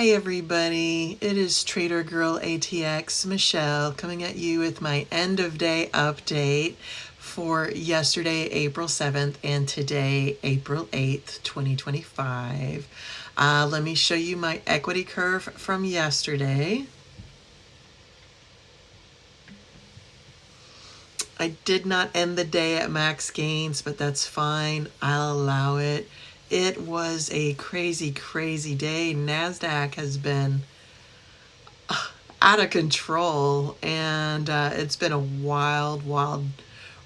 Hey everybody, it is Trader Girl ATX Michelle coming at you with my end of day update for yesterday, April 7th, and today, April 8th, 2025. Let me show you my equity curve from yesterday. I did not end the day at max gains, but that's fine. I'll allow it. It was a crazy, crazy day. NASDAQ has been out of control, and it's been a wild, wild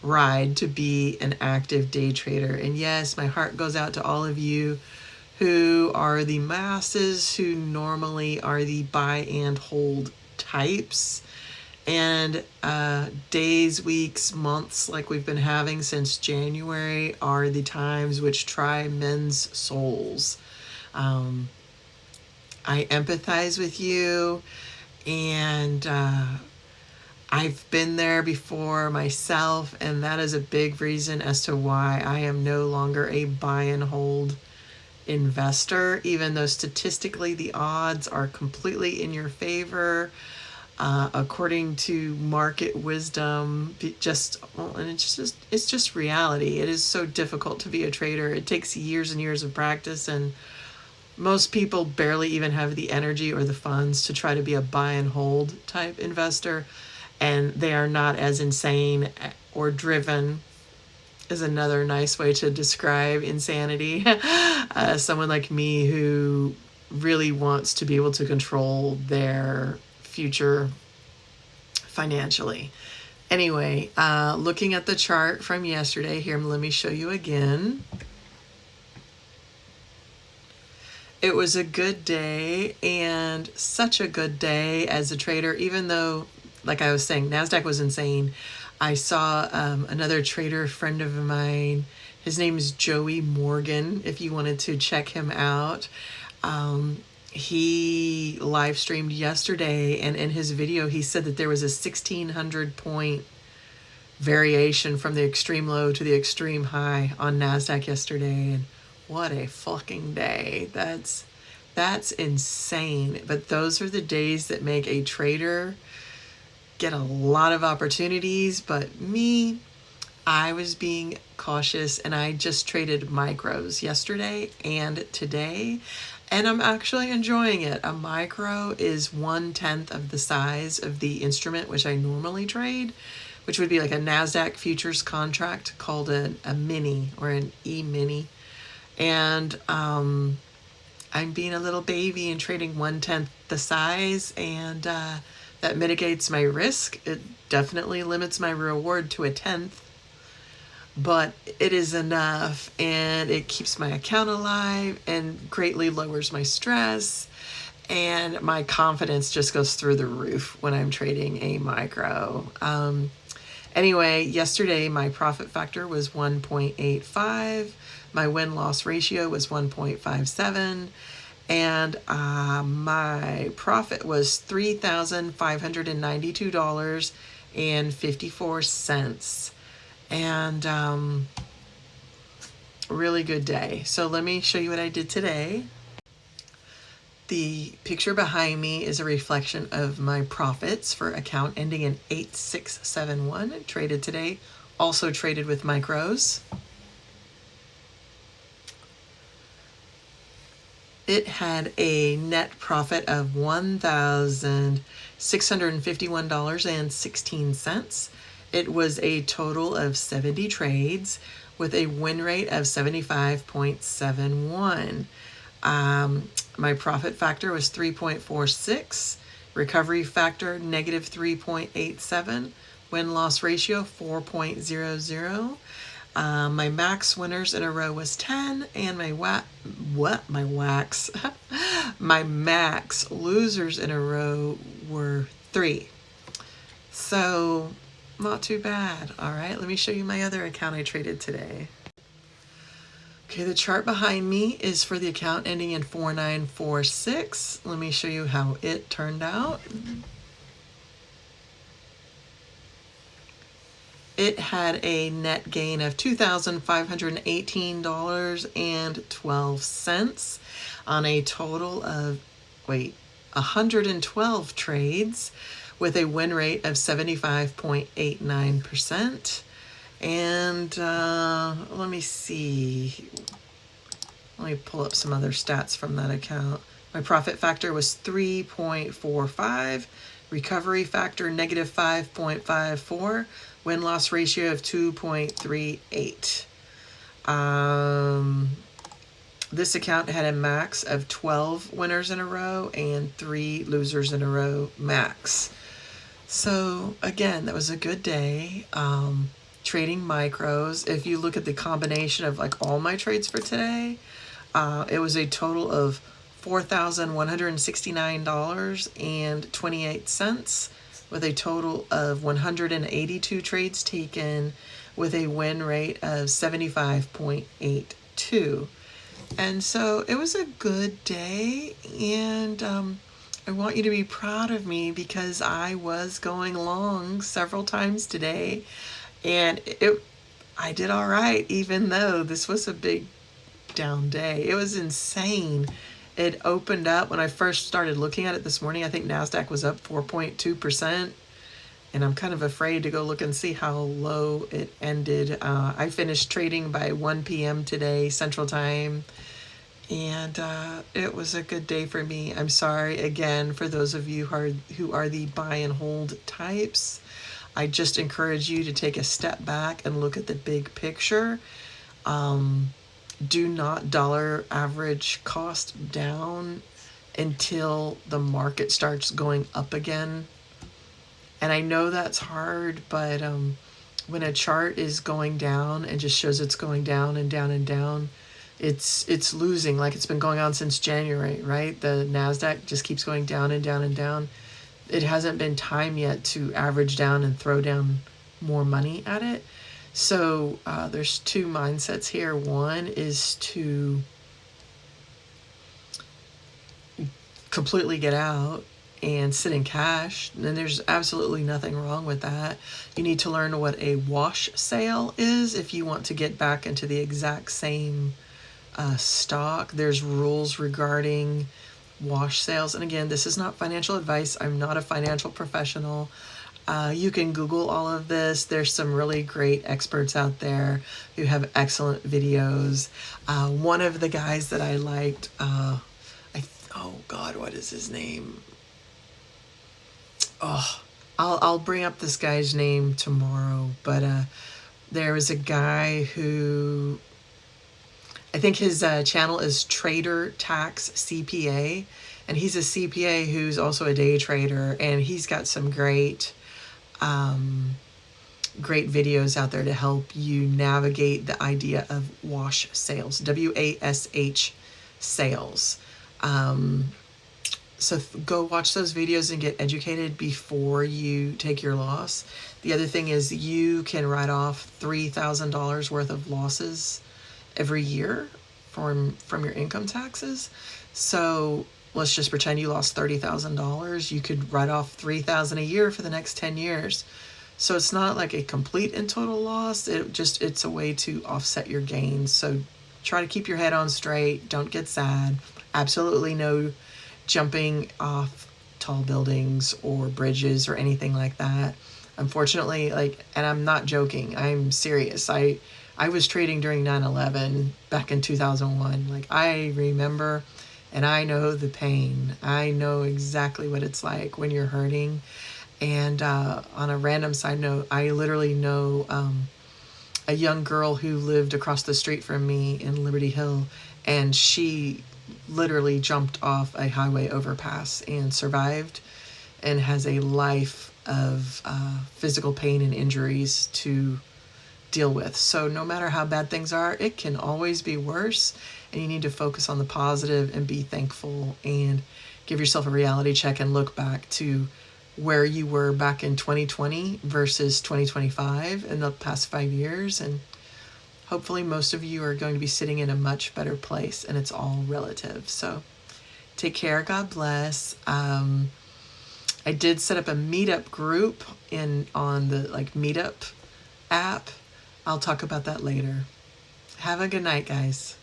ride to be an active day trader. And yes, my heart goes out to all of you who are the masses, who normally are the buy and hold types. And days, weeks, months like we've been having since January are the times which try men's souls. I empathize with you, and I've been there before myself, and that is a big reason as to why I am no longer a buy and hold investor, even though statistically the odds are completely in your favor. According to market wisdom, and it's just reality. It is so difficult to be a trader. It takes years and years of practice, and most people barely even have the energy or the funds to try to be a buy and hold type investor, and they are not as insane or driven is another nice way to describe insanity. Someone like me who really wants to be able to control their future financially. Anyway, looking at the chart from yesterday here, let me show you again. It was a good day, and such a good day as a trader, even though, like I was saying, NASDAQ was insane. I saw another trader friend of mine. His name is Joey Morgan, if you wanted to check him out. He live streamed yesterday, and in his video he said that there was a 1,600 point variation from the extreme low to the extreme high on NASDAQ yesterday. And what a fucking day. That's insane. But those are the days that make a trader get a lot of opportunities. But me, I was being cautious, and I just traded micros yesterday and today, and I'm actually enjoying it. A micro is 1/10 of the size of the instrument which I normally trade, which would be like a NASDAQ futures contract called a mini or an E-mini. And I'm being a little baby and trading 1/10 the size, and that mitigates my risk. It definitely limits my reward to 1/10, but it is enough, and it keeps my account alive and greatly lowers my stress, and my confidence just goes through the roof when I'm trading a micro. Anyway, yesterday my profit factor was 1.85. My win-loss ratio was 1.57. And my profit was $3,592.54. And really good day. So let me show you what I did today. The picture behind me is a reflection of my profits for account ending in 8671. Traded today. Also traded with micros. It had a net profit of $1,651.16. It was a total of 70 trades with a win rate of 75.71. My profit factor was 3.46, recovery factor negative 3.87, win-loss ratio 4.00. My max winners in a row was 10, and my my max losers in a row were 3. So not too bad. All right, let me show you my other account I traded today. Okay, the chart behind me is for the account ending in 4946. Let me show you how it turned out. It had a net gain of $2,518.12 on a total of 112 trades with a win rate of 75.89%. And let me see. Let me pull up some other stats from that account. My profit factor was 3.45, recovery factor negative 5.54, win-loss ratio of 2.38. This account had a max of 12 winners in a row and 3 losers in a row max. So again, that was a good day. Trading micros. If you look at the combination of like all my trades for today, it was a total of $4,169.28 with a total of 182 trades taken with a win rate of 75.82. And so it was a good day, and I want you to be proud of me because I was going long several times today, and I did all right, even though this was a big down day. It was insane. It opened up when I first started looking at it this morning. I think NASDAQ was up 4.2%. And I'm kind of afraid to go look and see how low it ended. I finished trading by 1 p.m. today, Central Time. And it was a good day for me. I'm sorry again for those of you who are the buy and hold types. I just encourage you to take a step back and look at the big picture. Do not dollar average cost down until the market starts going up again. And I know that's hard, but when a chart is going down and just shows it's going down and down and down, it's losing like it's been going on since January, right? The NASDAQ just keeps going down and down and down. It hasn't been time yet to average down and throw down more money at it. So there's two mindsets here. One is to completely get out and sit in cash, and there's absolutely nothing wrong with that. You need to learn what a wash sale is if you want to get back into the exact same stock. There's rules regarding wash sales, and again, this is not financial advice. I'm not a financial professional. You can Google all of this. There's some really great experts out there who have excellent videos. One of the guys that I liked, oh God, what is his name? Oh, I'll bring up this guy's name tomorrow, but there was a guy who, I think his channel is Trader Tax CPA, and he's a CPA who's also a day trader, and he's got some great videos out there to help you navigate the idea of wash sales, WASH sales. So go watch those videos and get educated before you take your loss. The other thing is you can write off $3,000 worth of losses every year from your income taxes. So let's just pretend you lost $30,000. You could write off $3,000 a year for the next 10 years. So it's not like a complete and total loss. It's a way to offset your gains. So try to keep your head on straight. Don't get sad. Absolutely no jumping off tall buildings or bridges or anything like that. Unfortunately, and I'm not joking, I'm serious. I was trading during 9/11 back in 2001. I remember, and I know the pain. I know exactly what it's like when you're hurting. And on a random side note, I literally know a young girl who lived across the street from me in Liberty Hill, and she literally jumped off a highway overpass and survived, and has a life of physical pain and injuries to deal with. So no matter how bad things are, it can always be worse, and you need to focus on the positive and be thankful and give yourself a reality check and look back to where you were back in 2020 versus 2025 in the past 5 years, and hopefully most of you are going to be sitting in a much better place, and it's all relative. So take care. God bless. I did set up a Meetup group on the Meetup app. I'll talk about that later. Have a good night, guys.